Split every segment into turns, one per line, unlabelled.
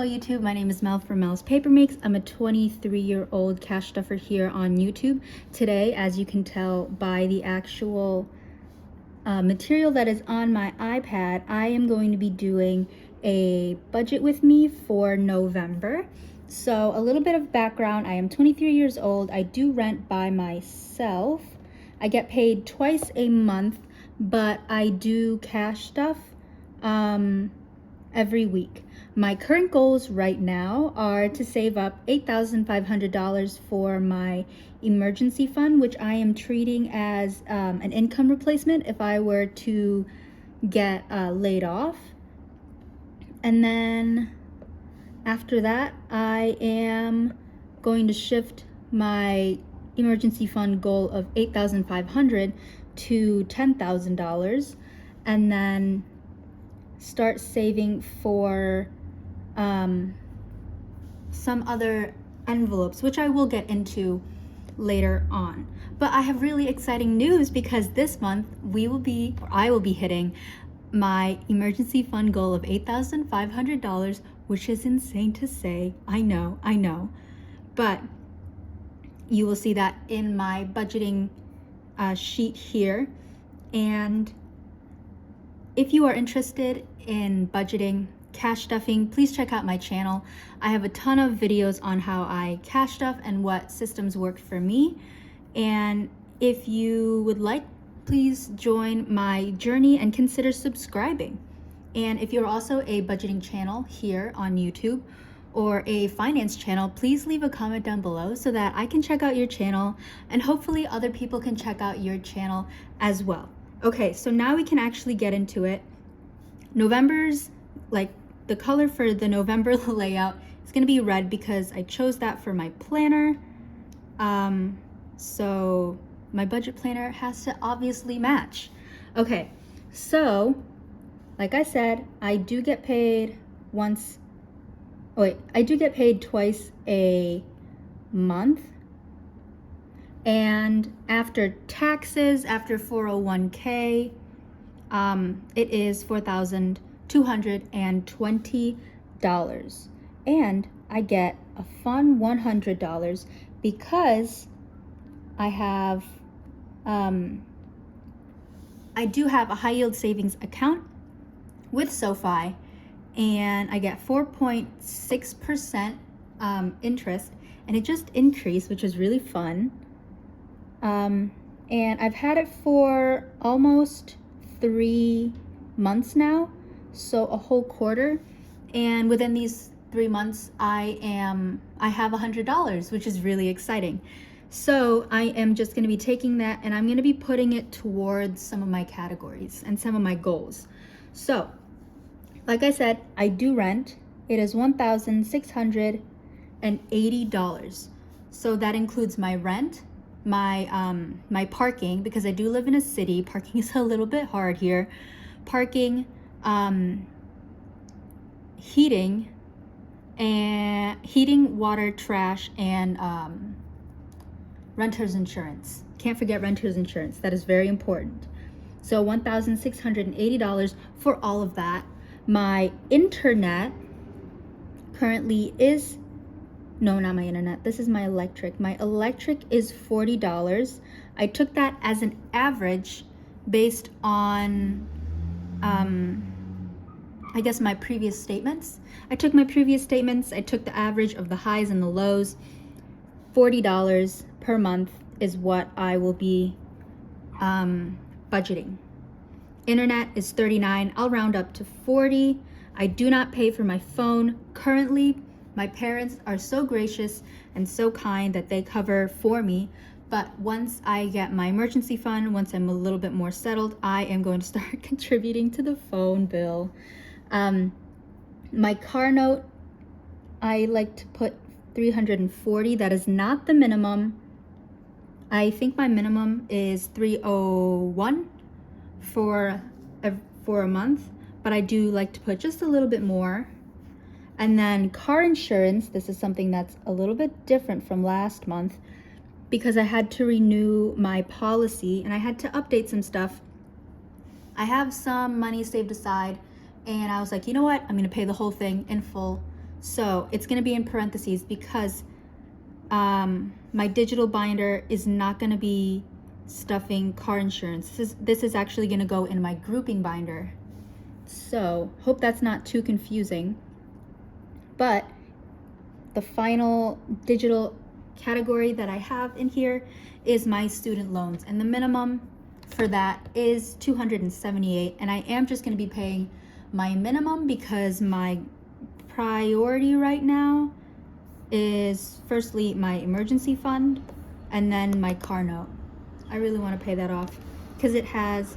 Hello YouTube, my name is Mel from Mel's Paper Makes. I'm a 23-year-old cash stuffer here on YouTube. Today, as you can tell by the actual material that is on my iPad, I am going to be doing a budget with me for November. So a little bit of background, I am 23 years old. I do rent by myself. I get paid twice a month, but I do cash stuff every week. My current goals right now are to save up $8,500 for my emergency fund, which I am treating as an income replacement if I were to get laid off. And then after that, I am going to shift my emergency fund goal of $8,500 to $10,000, and then start saving for some other envelopes, which I will get into later on. But I have really exciting news because this month I will be hitting my emergency fund goal of $8,500, which is insane to say. I know, but you will see that in my budgeting sheet here. And if you are interested in budgeting, cash stuffing, please check out my channel. I have a ton of videos on how I cash stuff and what systems work for me. And if you would like, please join my journey and consider subscribing. And if you're also a budgeting channel here on YouTube or a finance channel, please leave a comment down below so that I can check out your channel and hopefully other people can check out your channel as well. Okay, so now we can actually get into it. November's, like, the color for the November layout is going to be red because I chose that for my planner. So my budget planner has to obviously match. Okay, so like I said, I do get paid twice a month. And after taxes, after 401k, it is $4,220. And I get a fun $100 because I have, I do have a high yield savings account with SoFi, and I get 4.6% interest, and it just increased, which is really fun. And I've had it for almost 3 months now, so a whole quarter. And within these 3 months, I have $100, which is really exciting. So I am just going to be taking that and I'm going to be putting it towards some of my categories and some of my goals. So, like I said, I do rent. It is $1,680. So that includes my rent, my parking, because I do live in a city. Parking is a little bit hard here. Parking, heating, water, trash, and renter's insurance. Can't forget renter's insurance. That is very important. So $1,680 for all of that. My internet currently is, no, not my internet. This is my electric. My electric is $40. I took that as an average based on, I guess, my previous statements. I took my previous statements. I took the average of the highs and the lows. $40 per month is what I will be budgeting. Internet is $39. I'll round up to $40. I do not pay for my phone. Currently, my parents are so gracious and so kind that they cover for me. But once I get my emergency fund, once I'm a little bit more settled, I am going to start contributing to the phone bill. My car note, I like to put $340. That is not the minimum. I think my minimum is $301 for a month, but I do like to put just a little bit more. And then car insurance, this is something that's a little bit different from last month because I had to renew my policy and I had to update some stuff. I have some money saved aside and I was like, you know what? I'm going to pay the whole thing in full. So it's going to be in parentheses because my digital binder is not going to be stuffing car insurance. This is actually going to go in my grouping binder. So hope that's not too confusing. But the final digital category that I have in here is my student loans, and the minimum for that is $278, and I am just going to be paying my minimum because my priority right now is firstly my emergency fund and then my car note. I really want to pay that off because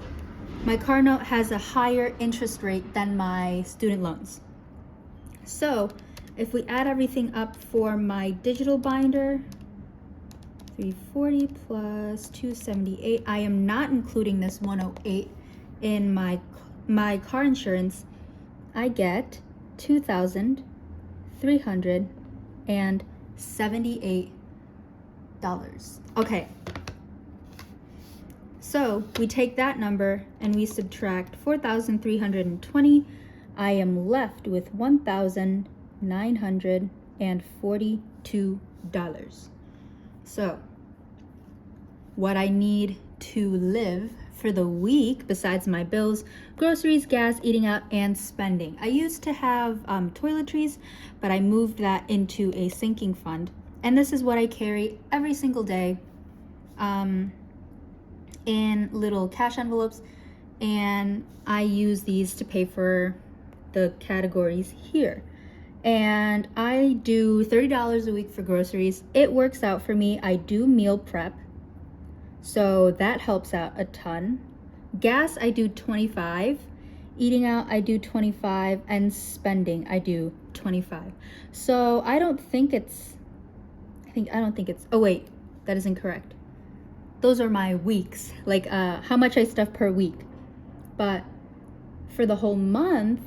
my car note has a higher interest rate than my student loans. So if we add everything up for my digital binder, 340 plus 278, I am not including this 108 in my car insurance. I get $2,378. Okay, so we take that number and we subtract 4,320. I am left with $1,942. So what I need to live for the week besides my bills, groceries, gas, eating out, and spending. I used to have toiletries, but I moved that into a sinking fund. And this is what I carry every single day in little cash envelopes. And I use these to pay for the categories here. And I do $30 a week for groceries. It works out for me. I do meal prep, so that helps out a ton. Gas, I do 25. Eating out, I do 25. And spending, I do 25. So I don't think it's, oh wait, that is incorrect. Those are my weeks, like how much I stuff per week. But for the whole month,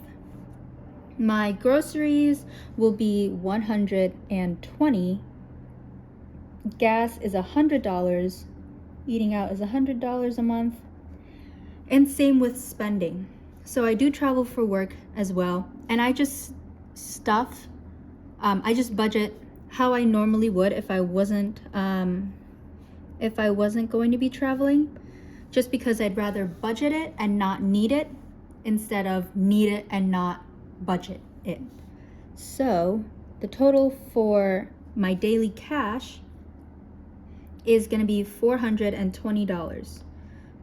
my groceries will be $120. Gas is $100. Eating out is $100 a month. And same with spending. So I do travel for work as well. And I just stuff, I just budget how I normally would if I wasn't going to be traveling, just because I'd rather budget it and not need it instead of need it and not budget it. So the total for my daily cash is going to be $420.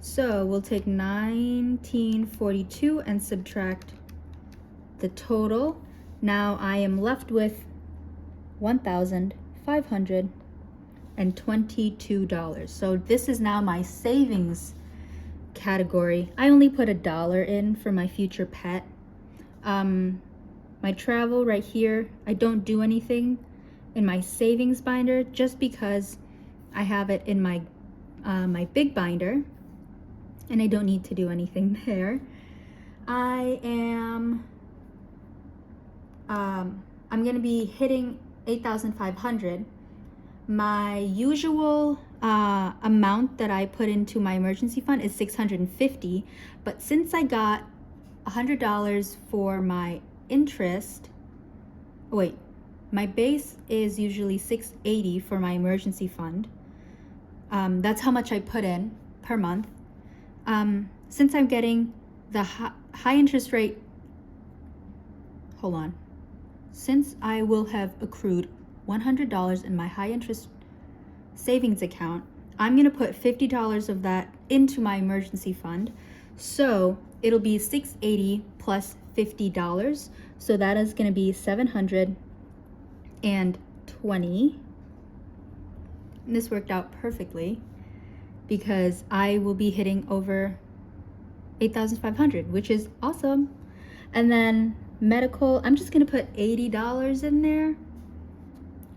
So we'll take 1942 and subtract the total. Now I am left with $1,522. So this is now my savings category. I only put $1 in for my future pet. My travel right here, I don't do anything in my savings binder just because I have it in my my big binder and I don't need to do anything there. I'm gonna be hitting 8,500. My usual amount that I put into my emergency fund is $650, but since I got $100 for my interest, my base is usually $680 for my emergency fund. That's how much I put in per month. Since I'm getting the high interest rate, since I will have accrued $100 in my high interest savings account, I'm going to put $50 of that into my emergency fund. So it'll be $680 plus $50. So that is going to be $720. And this worked out perfectly because I will be hitting over 8,500, which is awesome. And then medical, I'm just going to put $80 in there.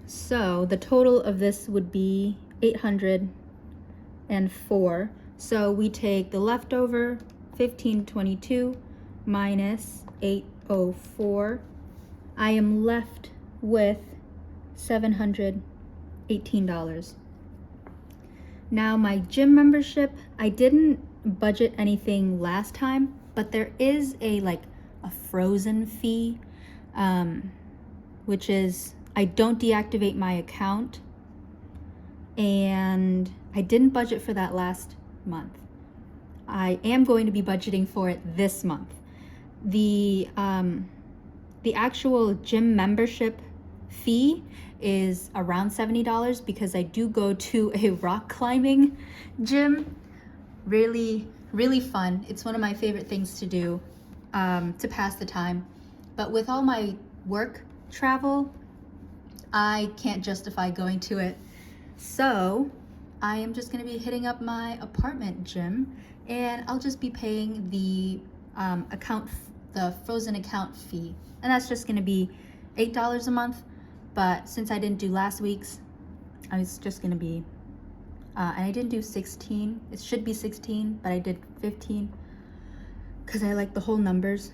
So the total of this would be 804. So we take the leftover 1522 minus 804. I am left with $718. Now my gym membership, I didn't budget anything last time, but there is a frozen fee, which is I don't deactivate my account, and I didn't budget for that last month. I am going to be budgeting for it this month. The actual gym membership fee is around $70 because I do go to a rock climbing gym. Really, really fun. It's one of my favorite things to do to pass the time. But with all my work travel, I can't justify going to it. So I am just going to be hitting up my apartment gym, and I'll just be paying the the frozen account fee, and that's just going to be $8 a month. But since I didn't do last week's, I was just going to be and I didn't do 16. It should be 16, but I did 15 because I like the whole numbers.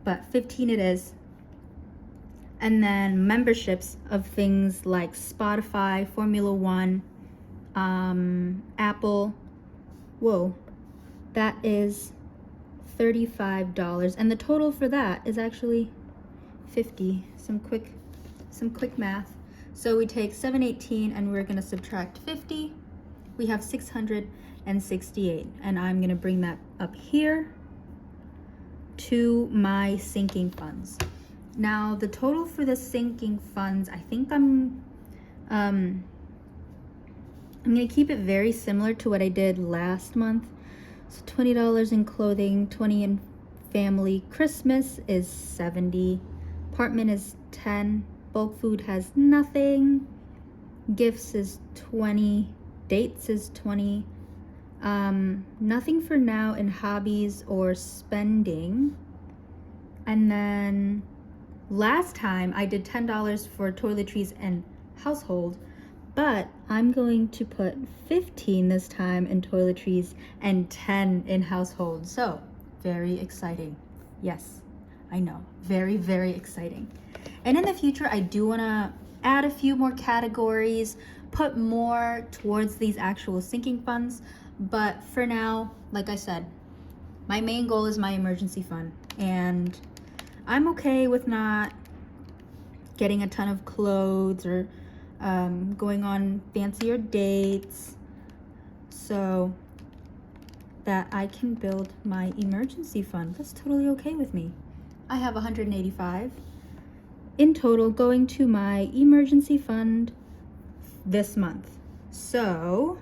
But 15 it is. And then memberships of things like Spotify, Formula One, Apple. Whoa, that is $35, and the total for that is actually 50. Some quick math. So we take 718 and we're gonna subtract 50. We have 668, and I'm gonna bring that up here to my sinking funds. Now the total for the sinking funds, I think I'm gonna keep it very similar to what I did last month. So $20 in clothing, 20 in family. Christmas is 70. Apartment is 10. Bulk food has nothing. Gifts is 20. Dates is 20. Nothing for now in hobbies or spending. And then last time I did $10 for toiletries and household, but I'm going to put 15 this time in toiletries and 10 in household. So very exciting. Yes, I know, very, very exciting. And in the future, I do want to add a few more categories, put more towards these actual sinking funds. But for now, like I said, my main goal is my emergency fund, and I'm okay with not getting a ton of clothes or going on fancier dates, so that I can build my emergency fund. That's totally okay with me. I have 185 in total going to my emergency fund this month. So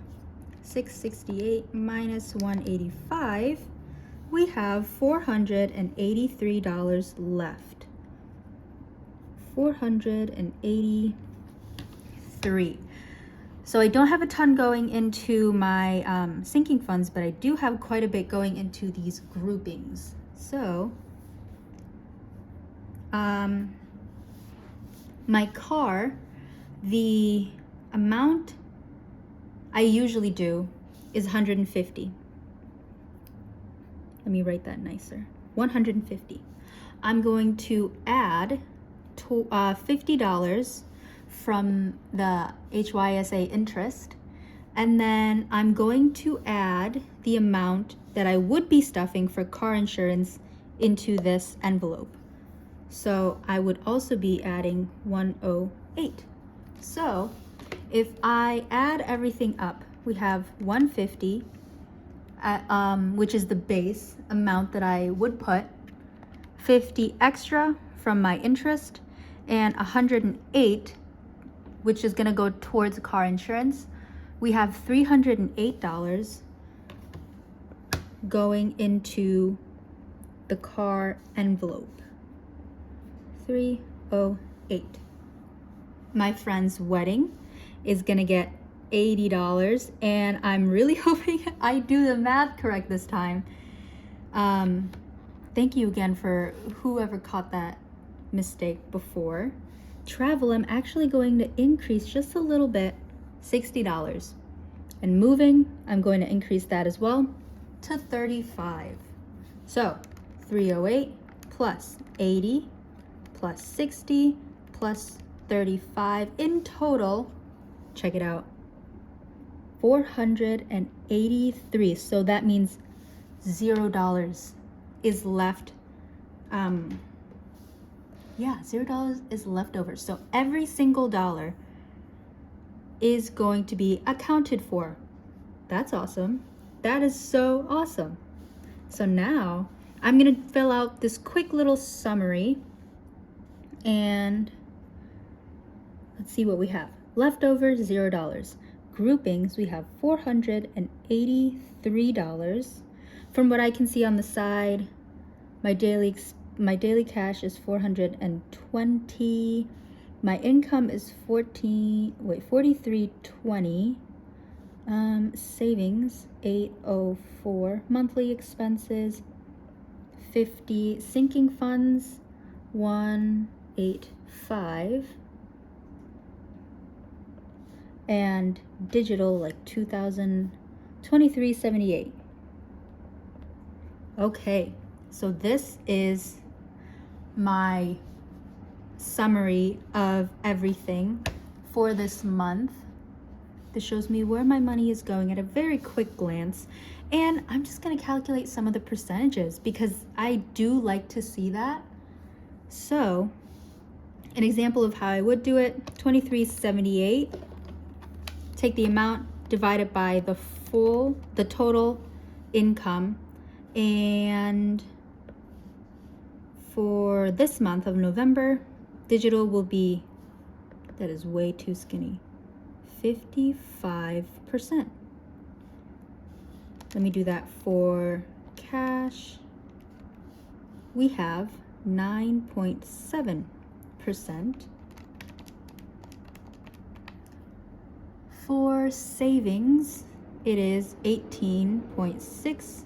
668 minus 185, we have $483 left. 483. So I don't have a ton going into my sinking funds, but I do have quite a bit going into these groupings. So my car, the amount I usually do is 150. Let me write that nicer. 150. I'm going to add $50 from the HYSA interest, and then I'm going to add the amount that I would be stuffing for car insurance into this envelope. So I would also be adding 108. So if I add everything up, we have 150, which is the base amount that I would put, 50 extra from my interest, and 108, which is going to go towards car insurance. We have $308 going into the car envelope. 308. My friend's wedding is going to get $80, and I'm really hoping I do the math correct this time. Thank you again for whoever caught that mistake before. Travel, I'm actually going to increase just a little bit, $60. And moving, I'm going to increase that as well to $35. So 308 plus 80 plus 60 plus 35 in total, check it out, 483. So that means $0 is left Yeah, $0 is leftover. So every single dollar is going to be accounted for. That's awesome. That is so awesome. So now I'm going to fill out this quick little summary and let's see what we have. Leftover, $0. Groupings, we have $483. From what I can see on the side, my daily cash is 420. My income is 4320. Savings 804. Monthly expenses 50. Sinking funds 185. And digital like 2023.78. Okay, so this is my summary of everything for this month. This shows me where my money is going at a very quick glance, and I'm just going to calculate some of the percentages because I do like to see that. So an example of how I would do it: 2378. Take the amount, divide it by the total income, and for this month of November, digital will be, that is way too skinny, 55%. Let me do that for cash. We have 9.7%. For savings, it is 18.6.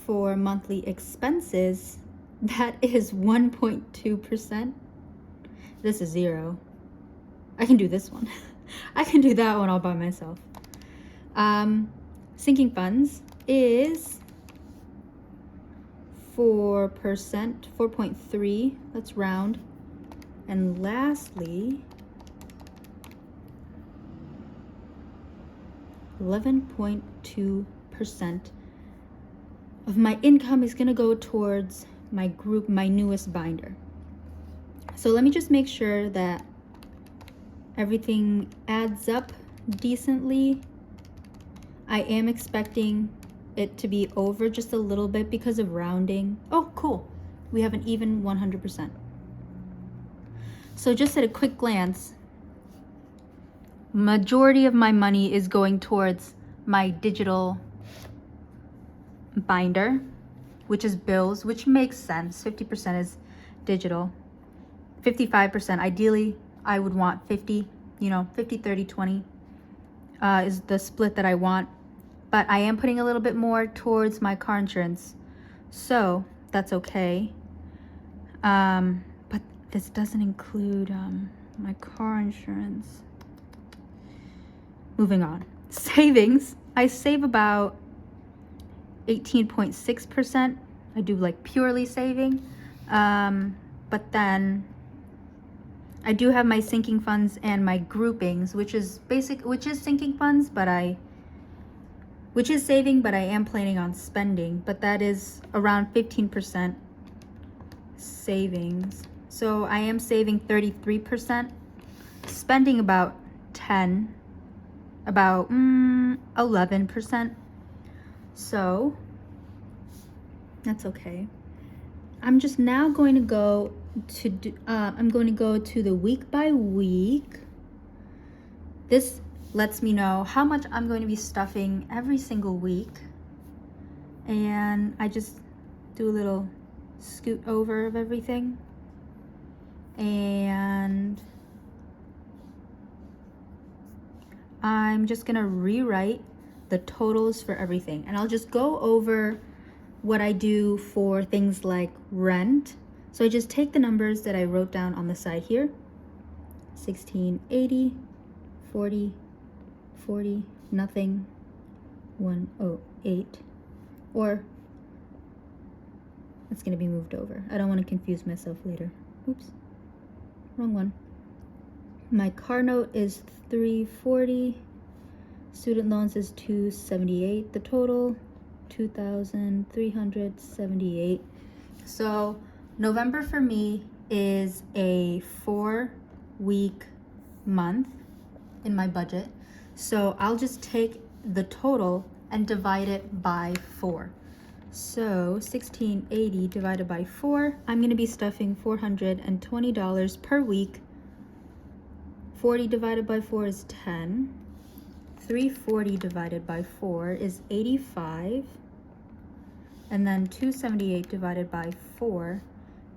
For monthly expenses, that is 1.2%. This is 0. I can do this one. I can do that one all by myself. Sinking funds is 4%, 4.3. Let's round. And lastly, 11.2% of my income is going to go towards my newest binder. So let me just make sure that everything adds up decently. I am expecting it to be over just a little bit because of rounding. Oh, cool. We have an even 100%. So just at a quick glance, majority of my money is going towards my digital binder, which is bills, which makes sense. 50% is digital. 55%, ideally, I would want 50, 50, 30, 20 is the split that I want. But I am putting a little bit more towards my car insurance. So that's okay. But this doesn't include my car insurance. Moving on. Savings. I save about 18.6%. I do like purely saving. But then I do have my sinking funds and my groupings, which is sinking funds, which is saving, but I am planning on spending. But that is around 15% savings. So I am saving 33%, spending about 11%. So that's okay. I'm just now going to go to the week by week. This lets me know how much I'm going to be stuffing every single week. And I just do a little scoot over of everything. And I'm just gonna rewrite the totals for everything. And I'll just go over what I do for things like rent. So I just take the numbers that I wrote down on the side here. 1680, 40, 40, nothing, 108, or it's gonna be moved over. I don't want to confuse myself later. Oops, wrong one. My car note is 340. Student loans is 278. The total 2,378. So November for me is a 4-week month in my budget. So I'll just take the total and divide it by 4. So 1680 divided by 4, I'm going to be stuffing $420 per week. 40 divided by 4 is 10. 340 divided by 4 is 85. And then 278 divided by 4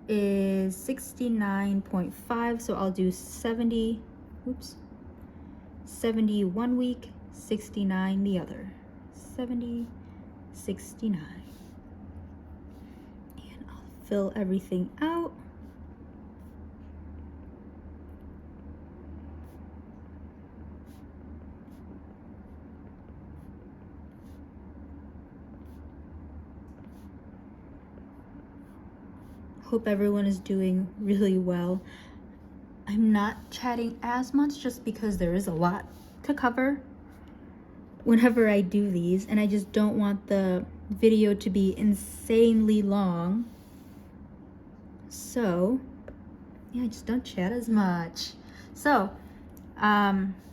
is 69.5. So I'll do 70, 71 week, 69 the other. 70, 69. And I'll fill everything out. Hope everyone is doing really well. I'm not chatting as much just because there is a lot to cover whenever I do these, and I just don't want the video to be insanely long. So yeah, I just don't chat as much. So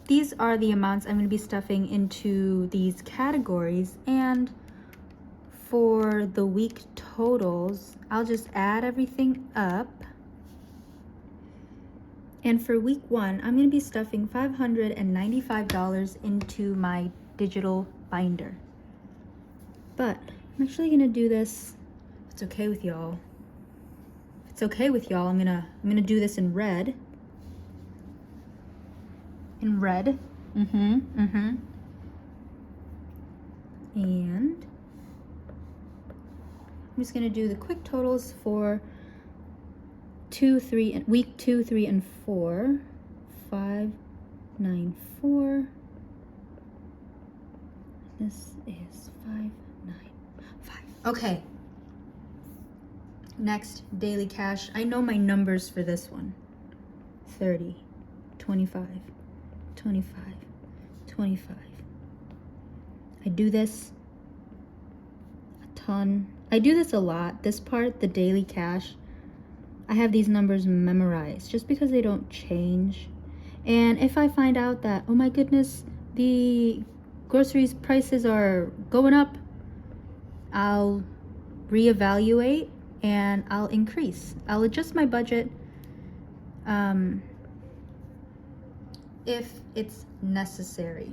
these are the amounts I'm going to be stuffing into these categories, and for the week totals, I'll just add everything up. And for week 1, I'm going to be stuffing $595 into my digital binder. But I'm actually going to do this, if it's okay with y'all. If it's okay with y'all, I'm going to do this in red. In red. And I'm just going to do the quick totals for week 2, 3, and 4. 594. This is 595. Okay. Next, daily cash. I know my numbers for this one. 30, 25, 25, 25. I do this a ton. I do this a lot. This part, the daily cash, I have these numbers memorized just because they don't change. And if I find out that, oh my goodness, the groceries prices are going up, I'll reevaluate and I'll increase. I'll adjust my budget if it's necessary.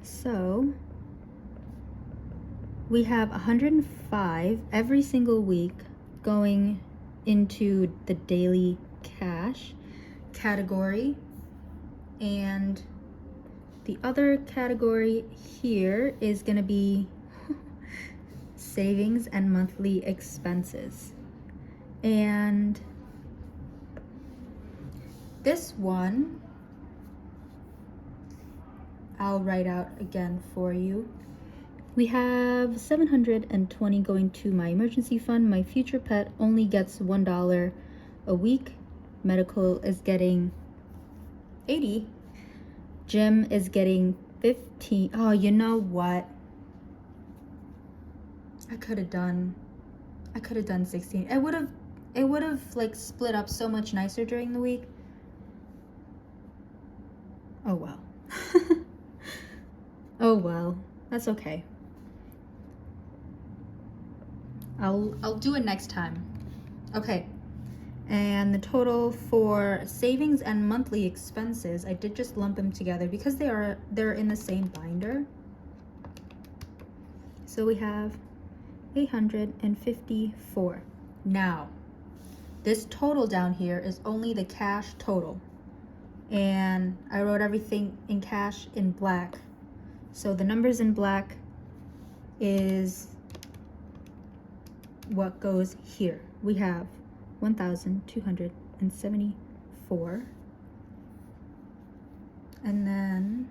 So we have 105 every single week going into the daily cash category, and the other category here is going to be savings and monthly expenses. And this one I'll write out again for you. We have 720 going to my emergency fund. My future pet only gets $1 a week. Medical is getting 80. Gym is getting 15. Oh, you know what? I could have done 16. It would have like split up so much nicer during the week. Oh well. Oh well. That's okay. I'll do it next time. Okay. And the total for savings and monthly expenses, I did just lump them together because they're in the same binder. So we have 854. Now, this total down here is only the cash total. And I wrote everything in cash in black. So the numbers in black is what goes here. We have 1,274. And then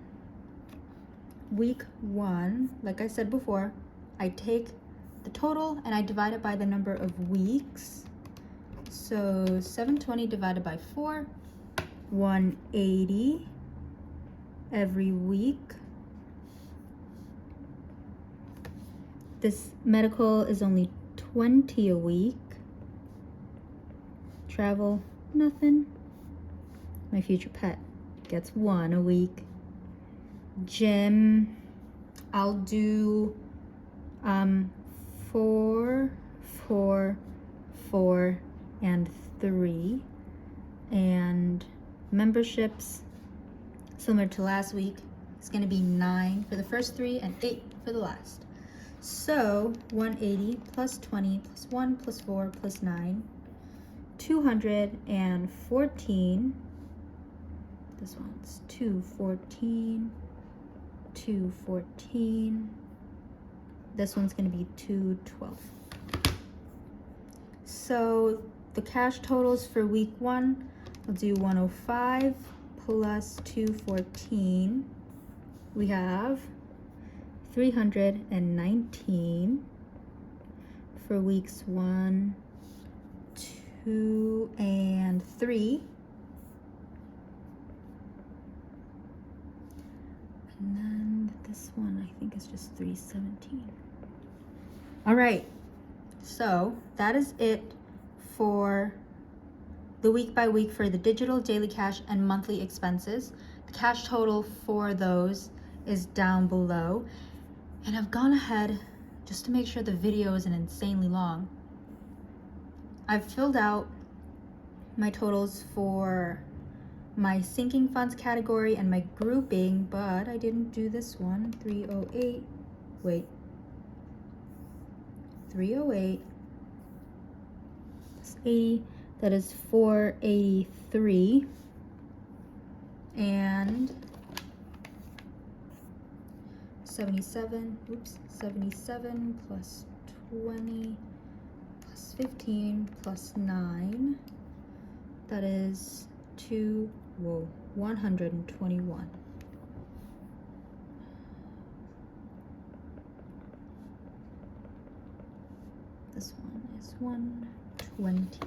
week 1, like I said before, I take the total and I divide it by the number of weeks. So 720 divided by 4, 180 every week. This medical is only $20 a week. Travel, nothing. My future pet gets $1 a week. Gym, I'll do 4, 4, 4, and 3. And memberships, similar to last week, it's gonna be 9 for the first 3 and 8 for the last. So 180 plus 20 plus 1 plus 4 plus 9, 214. This one's 214, 214. This one's gonna be 212. So the cash totals for week 1, I'll do 105 plus 214. We have 319 for weeks 1, 2, and 3. And then this one, I think is just 317. All right, so that is it for the week by week for the digital, daily cash, and monthly expenses. The cash total for those is down below. And I've gone ahead, just to make sure the video isn't insanely long, I've filled out my totals for my sinking funds category and my grouping, but I didn't do this one. 308, wait, 308, that's 80, that is 483, and 77, oops, 77 plus 20 plus 15 plus 9, that is 121. This one is 120.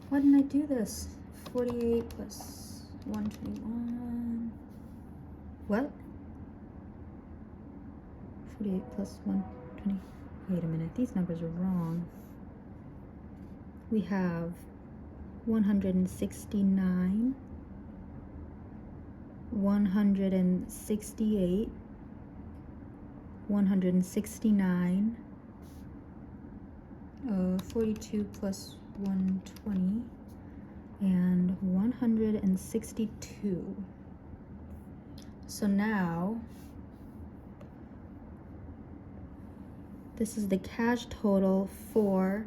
Why didn't I do this? 48 plus 121. What? 48 plus 120. Wait a minute, these numbers are wrong. We have 169, 168, 169, 42 plus 120, and 162. So now, this is the cash total for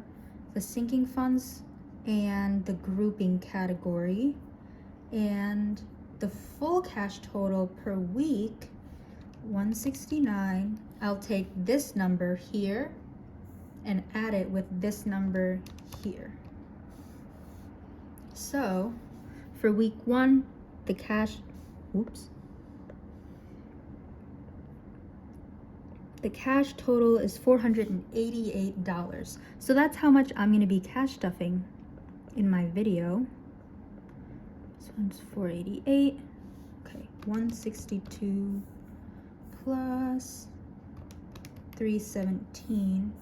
the sinking funds and the grouping category, and the full cash total per week, 169. I'll take this number here and add it with this number here. So for week 1, the cash, the cash total is $488. So that's how much I'm going to be cash stuffing in my video. This one's 488. Okay, 162 plus 317,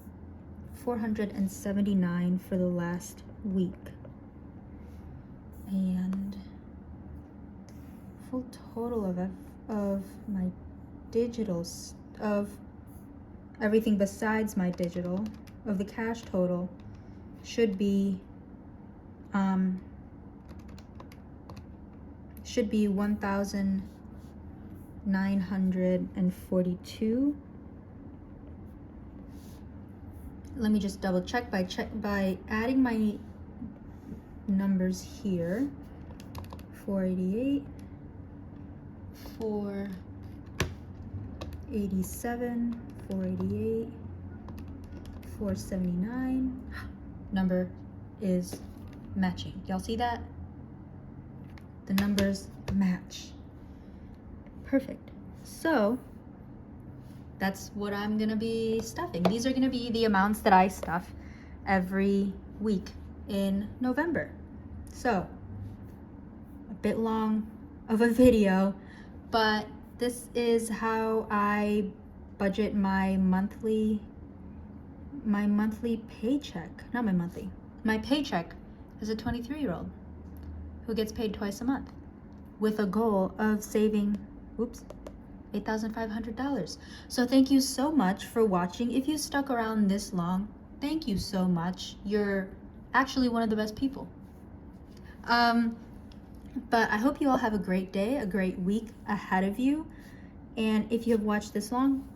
479 for the last week. And full total of my digitals, of everything besides my digital, of the cash total, should be 1,942. Let me just double check by adding my numbers here. 488, 487, 488, 479. Number is matching. Y'all see that? The numbers match. Perfect. So that's what I'm gonna be stuffing. These are gonna be the amounts that I stuff every week in November. So a bit long of a video, but this is how I budget my monthly paycheck. Not my monthly. My paycheck as a 23-year-old who gets paid twice a month with a goal of saving, $8,500. So thank you so much for watching. If you stuck around this long, thank you so much. You're actually one of the best people. But I hope you all have a great day, a great week ahead of you. And if you have watched this long,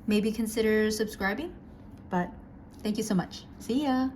maybe consider subscribing. But thank you so much. See ya.